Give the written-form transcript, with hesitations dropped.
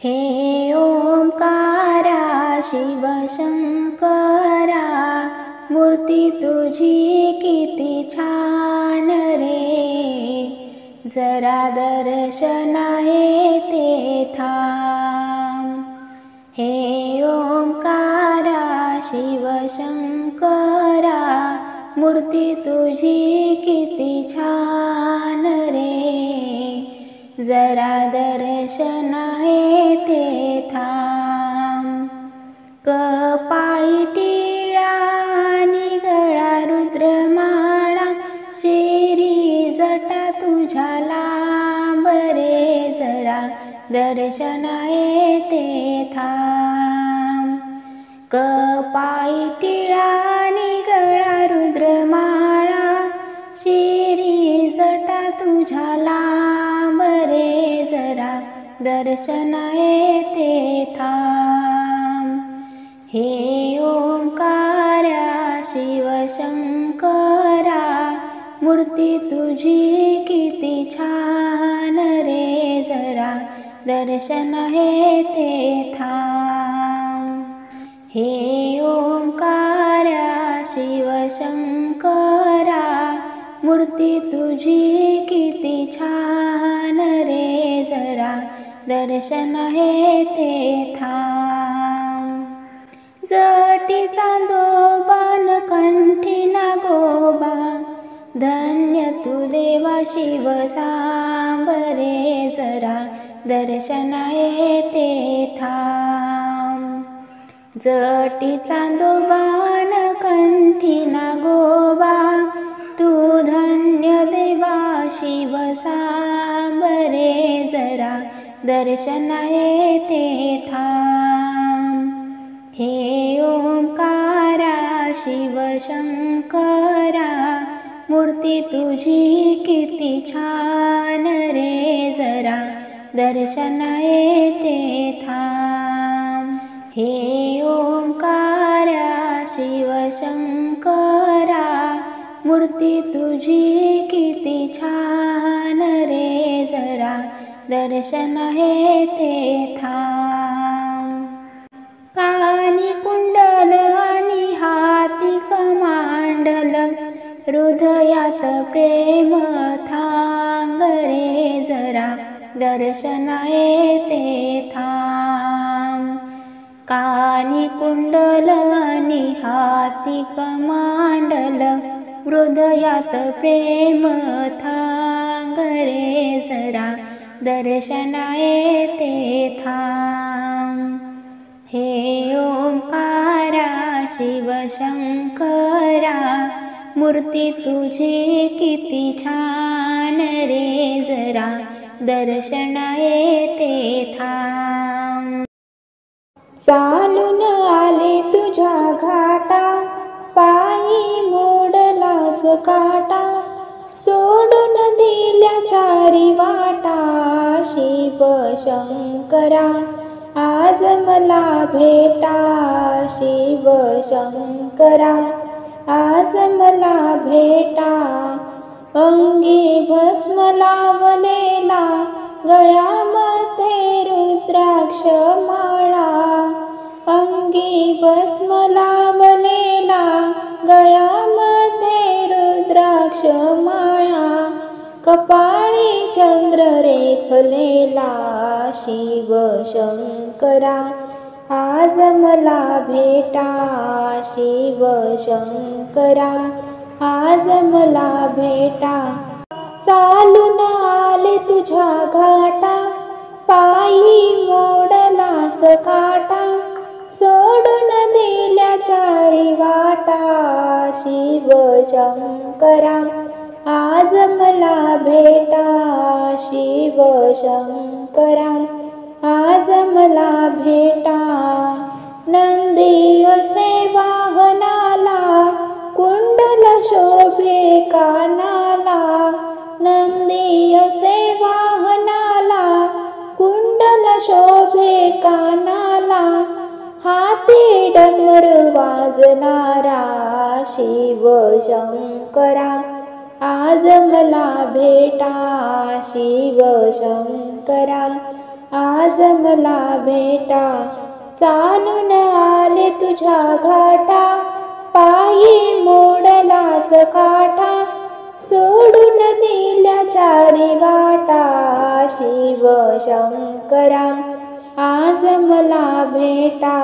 हे ओंकारा शिवशंकरा, मूर्ती तुझी किती छान रे, जरा दर्शना येते थांब। हे ओंकारा शिवशंकरा, मूर्ती तुझी किती छान रे, जरा दर्शना येते थांब। कपाळी टिळा आणि गळा रुद्रमाळा, शिरी जटा तुझ्या लांब रे, जरा दर्शना येते थांब। कपाळी टिळा आणि गळा रुद्रमाळा, शिरी जटा तुझ्या लांब रे, जरा दर्शना येते थांब। हे ओंकारा शिवशंकरा, मूर्ती तुझी किती छान रे, जरा दर्शना येते थांब। हे ओंकारा शिवशंकरा, मूर्ती तुझी किती छान रे, जरा दर्शना येते थांब। जटी चांदोबा न कंठी नागोबा, धन्य तू देवा शिव सांब रे, जरा दर्शना येते थांब। जटी चांदोबा न कंठी नागोबा, तू धन्य देवा शिव सांब रे, जरा दर्शना येते थांब। हे ओंकारा शिवशंकरा, मूर्ती तुझी किती छान रे, जरा दर्शना येते थांब। हे ओंकारा शिवशंकरा, मूर्ती तुझी किती छान रे, जरा दर्शना येते थांब। कानी कुंडल आणि हाती कमांडल, हृदयात प्रेम थांग रे, जरा दर्शना येते थांब। कानी कुंडल आणि हाती कमांडल, हृदयात प्रेम थांग रे, जरा दर्शना येते थांब। हे ओंकारा शिवशंकरा, मूर्ती तुझी किती छान रे, जरा दर्शना येते थांब। चालून आले तुझ्या घाटा, पायी मोडलास काटा, सोडून दिल्या चारी वाटा, शिवशंकरा आज मला भेटा, शिवशंकरा आज मला भेटा। अंगी भस्म लावलेला, गळ्यामध्ये रुद्राक्ष माळा, अंगी भस्म लावलेला, गळ्यामध्ये रुद्राक्ष माळा, कपाळी चंद्र रेखलेला, शिवशंकरा आज मला भेटा, शिवशंकरा आज मला भेटा। चालून आले तुझ्या घाटा, पायी मोडलास काटा, सोडून दिल्या चारी वाटा, शिवशंकरा आज मला भेटा, शिवशंकरा आज मला भेटा। नंदी असे वाहनाला, कुंडल शोभे कानाला, नंदी असे वाहनाला, कुंडल शोभे कानाला, हाती डमरू वाजणारा, शिवशंकरा आज मला भेटा, शिवशंकरा आज मला भेटा. चालून आले तुझ्या घाटा, पायी मोडलास काठा, सोडून दिल्या चारी वाटा. शिव शंकरा आज मला भेटा.